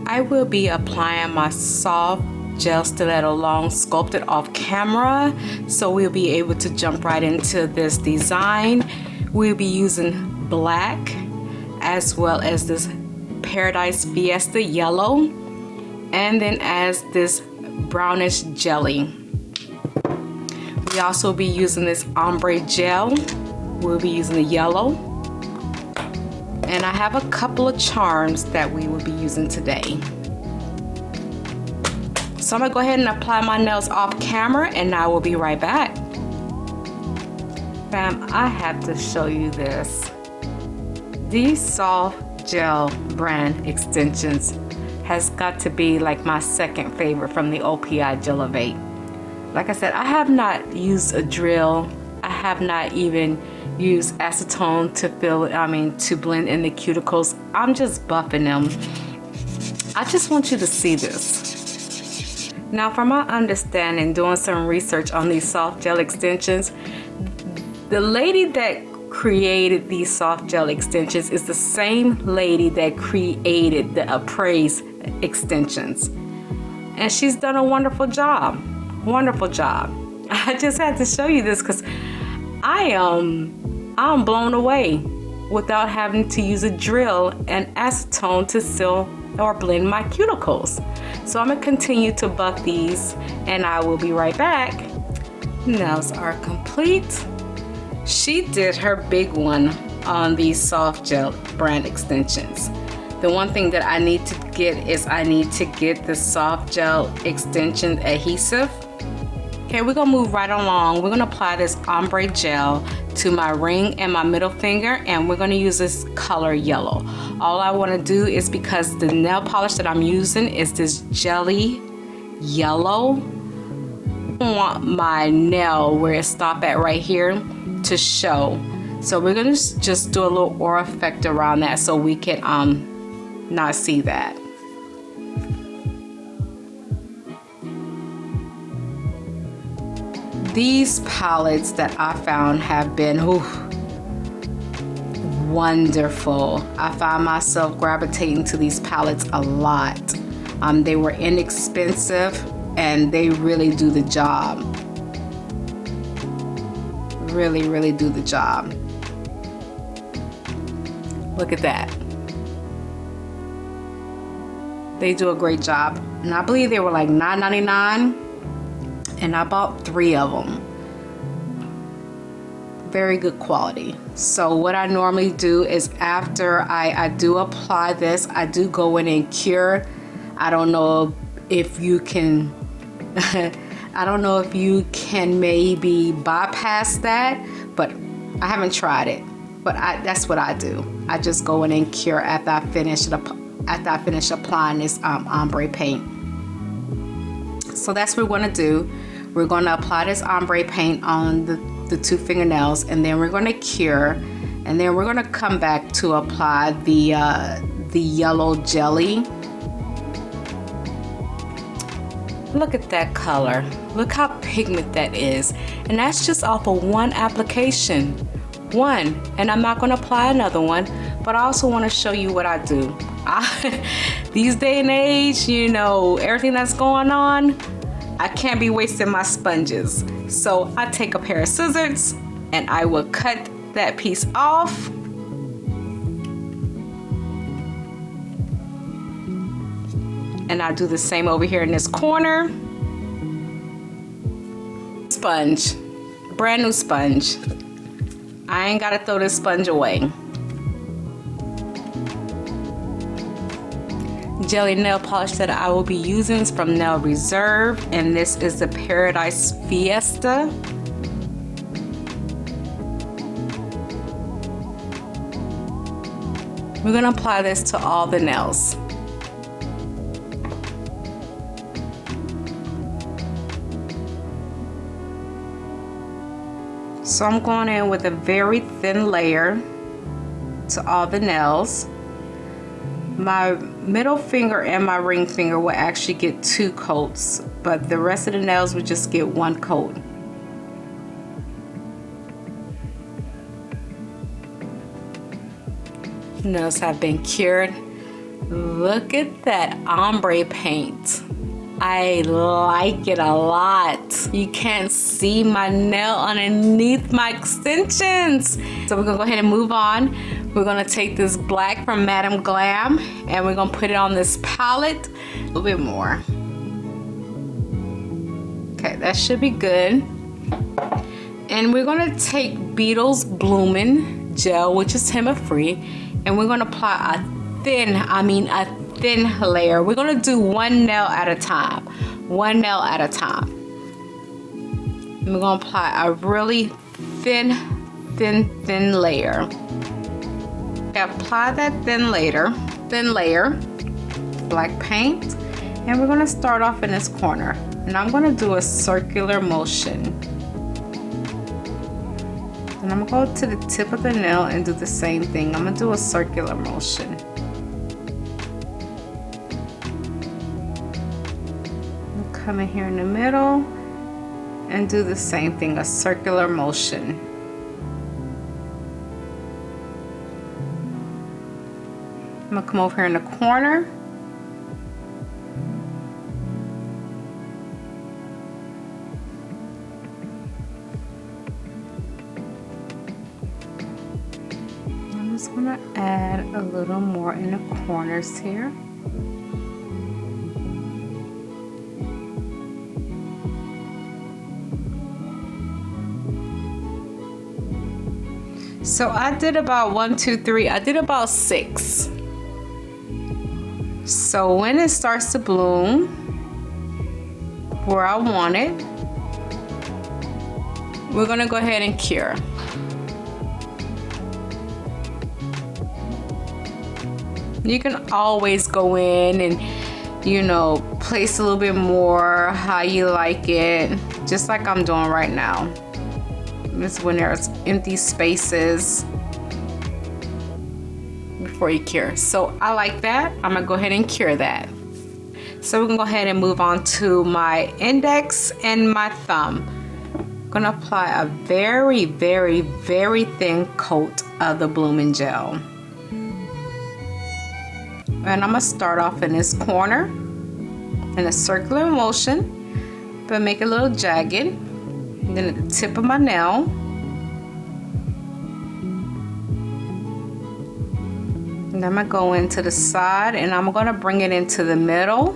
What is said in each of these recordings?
I will be applying my soft gel stiletto long sculpted off camera, so we'll be able to jump right into this design. We'll be using black as well as this Paradise Fiesta yellow, and then as this brownish jelly. We also be using this ombre gel. We'll be using the yellow, and I have a couple of charms that we will be using today. So I'm gonna go ahead and apply my nails off camera, and I will be right back. Fam, I have to show you this. These soft gel brand extensions has got to be like my second favorite from the OPI Gelivate. Like I said, I have not used a drill. I have not even used acetone to blend in the cuticles. I'm just buffing them. I just want you to see this. Now, from my understanding, doing some research on these soft gel extensions, the lady that created these soft gel extensions is the same lady that created the Appraise extensions. And she's done a wonderful job. Wonderful job. I just had to show you this because I'm blown away without having to use a drill and acetone to seal or blend my cuticles. So I'm gonna continue to buff these, and I will be right back. Nails are complete. She did her big one on these soft gel brand extensions. The one thing that I need to get is I need to get the soft gel extension adhesive. Okay, we're gonna move right along. We're gonna apply this ombre gel to my ring and my middle finger, and we're gonna use this color yellow. All I wanna do is, because the nail polish that I'm using is this jelly yellow, I want my nail where it stopped at right here to show. So we're gonna just do a little aura effect around that so we can not see that. These palettes that I found have been wonderful. I found myself gravitating to these palettes a lot. They were inexpensive and they really do the job. Really, really do the job. Look at that. They do a great job. And I believe they were like $9.99. And I bought 3 of them. Very good quality. So what I normally do is, after I do apply this, I do go in and cure. I don't know if you can I don't know if you can maybe bypass that, but I haven't tried it. But that's what I do. I just go in and cure after I finish applying this ombre paint. So that's what we're going to do. We're going to apply this ombre paint on the 2 fingernails, and then we're going to cure, and then we're going to come back to apply the yellow jelly. Look at that color. Look how pigment that is. And that's just off of one application. One. And I'm not going to apply another one, but I also want to show you what I do. These day and age, you know, everything that's going on, I can't be wasting my sponges. So I take a pair of scissors and I will cut that piece off. And I do the same over here in this corner. Sponge, brand new sponge. I ain't gotta throw this sponge away. Jelly nail polish that I will be using is from Nail Reserve, and this is the Paradise Fiesta. We're gonna apply this to all the nails. So I'm going in with a very thin layer to all the nails. My middle finger and my ring finger will actually get 2 coats, but the rest of the nails will just get 1 coat. Nails have been cured. Look at that ombre paint. I like it a lot. You can't see my nail underneath my extensions. So we're gonna go ahead and move on. We're gonna take this black from Madam Glam and we're gonna put it on this palette. A little bit more. Okay, that should be good. And we're gonna take Beetles Bloomin' Gel, which is Tema free, and we're gonna apply a thin layer. We're gonna do one nail at a time. One nail at a time. And we're gonna apply a really thin layer. Okay, apply that thin layer, black paint, and we're gonna start off in this corner. And I'm gonna do a circular motion. And I'm gonna go to the tip of the nail and do the same thing. I'm gonna do a circular motion. Come in here in the middle and do the same thing, a circular motion. I'm gonna come over here in the corner. I'm just gonna add a little more in the corners here. So I did about 1, 2, 3, I did about 6. So when it starts to bloom where I want it, we're gonna go ahead and cure. You can always go in and, you know, place a little bit more how you like it, just like I'm doing right now. This when there's empty spaces before you cure. So I like that. I'm gonna go ahead and cure that. So we're gonna go ahead and move on to my index and my thumb. I'm gonna apply a very thin coat of the Bloomin' Gel. And I'm gonna start off in this corner in a circular motion, but make it a little jagged. And then at the tip of my nail, and I'm gonna go into the side and I'm gonna bring it into the middle.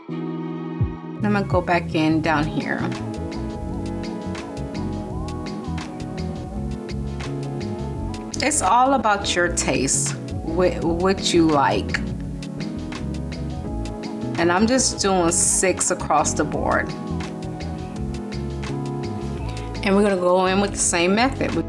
And I'm gonna go back in down here. It's all about your taste, what you like. And I'm just doing 6 across the board. And we're gonna go in with the same method.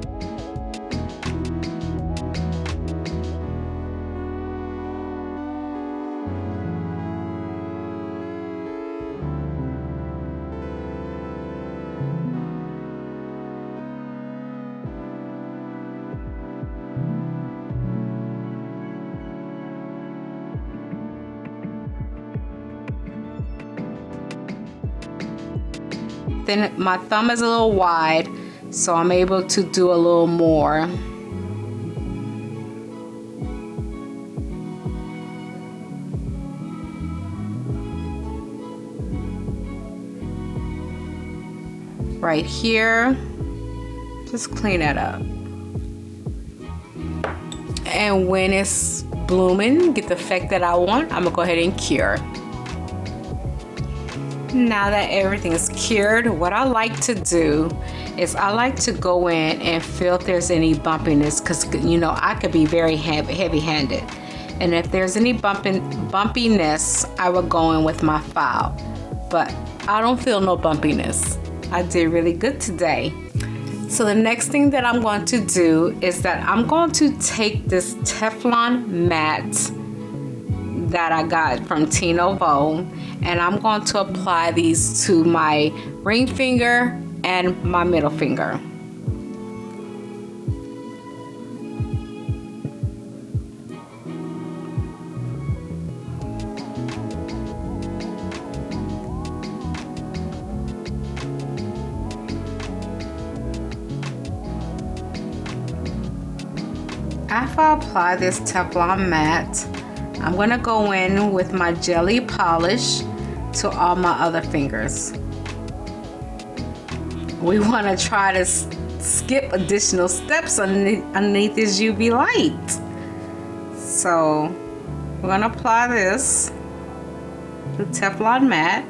Then my thumb is a little wide, so I'm able to do a little more. Right here, just clean that up. And when it's blooming, get the effect that I want, I'm gonna go ahead and cure. Now that everything is cured, what I like to do is I like to go in and feel if there's any bumpiness, because you know I could be very heavy-handed, and if there's any bumpiness, I will go in with my file, but I don't feel no bumpiness. I did really good today. So the next thing that I'm going to do is that I'm going to take this Teflon mat that I got from Tinovo, and I'm going to apply these to my ring finger and my middle finger. After I apply this Teflon matte, I'm gonna go in with my jelly polish to all my other fingers. We wanna try to skip additional steps underneath this UV light. So we're gonna apply this, the Teflon matte,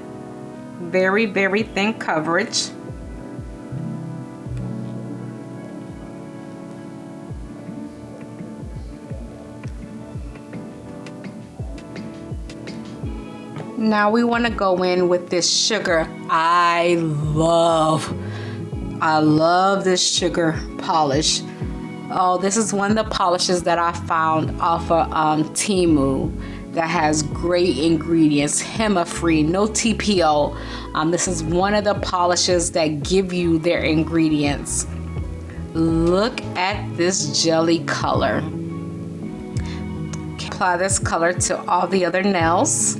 very, very thin coverage. Now we want to go in with this sugar. I love this sugar polish. Oh, this is one of the polishes that I found off of Temu that has great ingredients, HEMA-free, no TPO. This is one of the polishes that give you their ingredients. Look at this jelly color. Apply this color to all the other nails.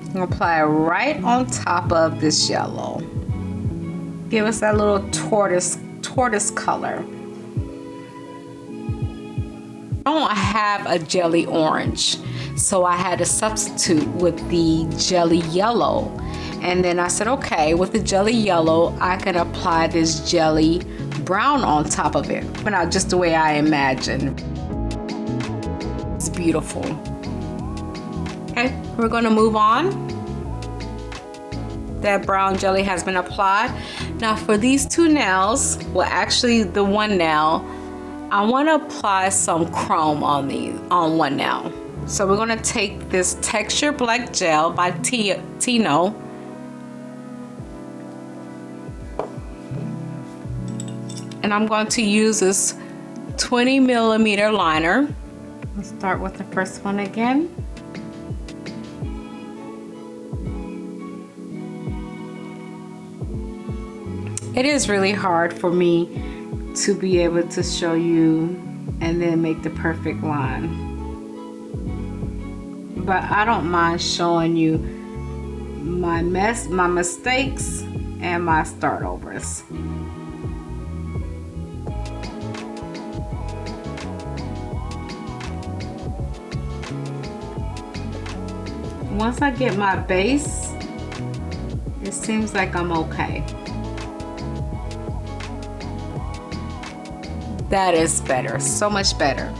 I'm gonna apply it right on top of this yellow. Give us that little tortoise color. I don't have a jelly orange, so I had to substitute with the jelly yellow. And then I said, okay, with the jelly yellow, I can apply this jelly brown on top of it. But now just the way I imagine. It's beautiful. Okay, we're gonna move on. That brown jelly has been applied. Now for these two nails, well actually the one nail, I wanna apply some chrome on one nail. So we're gonna take this Texture Black Gel by Tino. And I'm going to use this 20mm liner. Let's start with the first one again. It is really hard for me to be able to show you and then make the perfect line. But I don't mind showing you my mistakes and my start overs. Once I get my base, it seems like I'm okay. That is better, so much better.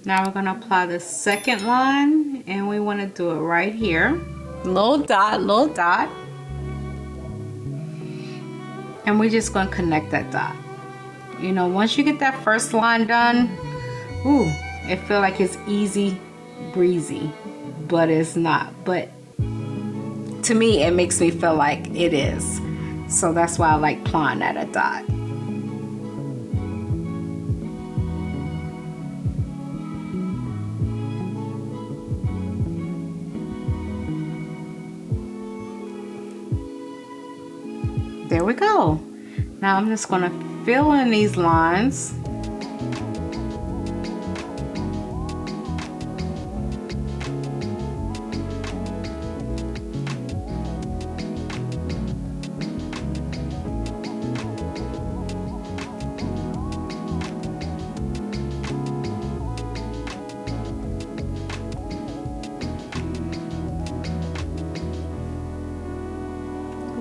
Now we're gonna apply the second line, and we wanna do it right here. Little dot, little dot. And we're just gonna connect that dot. You know, once you get that first line done, ooh, it feels like it's easy breezy, but it's not. But to me, it makes me feel like it is. So that's why I like applying at a dot. There we go. Now I'm just gonna fill in these lines.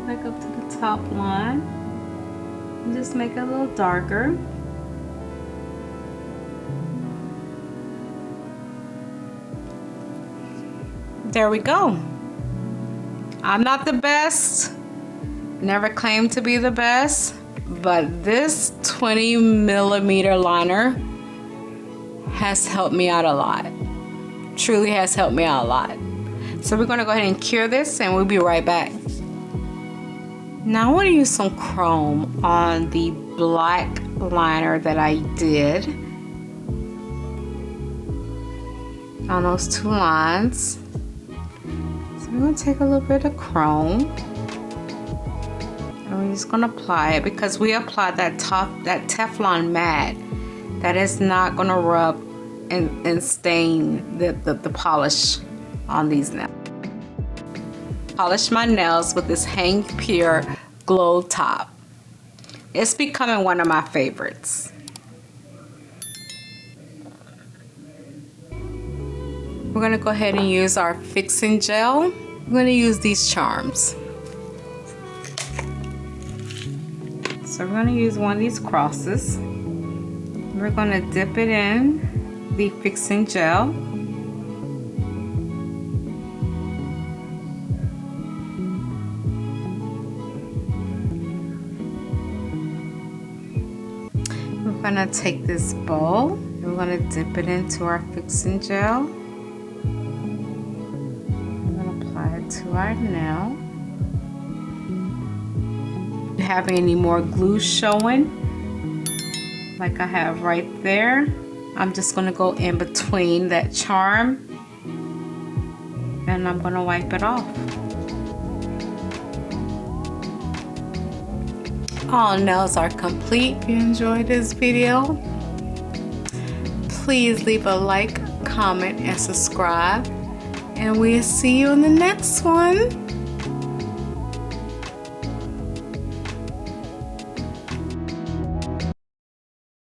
Back up to the top line and just make it a little darker. There we go. I'm not the best, never claimed to be the best, but this 20mm liner has helped me out a lot. Truly has helped me out a lot. So we're gonna go ahead and cure this and we'll be right back. Now I want to use some chrome on the black liner that I did on those two lines. So I'm going to take a little bit of chrome and we're just going to apply it because we applied that Teflon matte. That is not going to rub and stain the polish on these nails. polish my nails with this Hang Pure Glow Top. It's becoming one of my favorites. We're gonna go ahead and use our fixing gel. We're gonna use these charms. So we're gonna use one of these crosses. We're gonna dip it in the fixing gel. We're gonna take this bowl and we're gonna dip it into our fixing gel. To our nail. If you have any more glue showing, like I have right there, I'm just going to go in between that charm and I'm going to wipe it off. All nails are complete. If you enjoyed this video, please leave a like, comment, and subscribe. And we'll see you in the next one.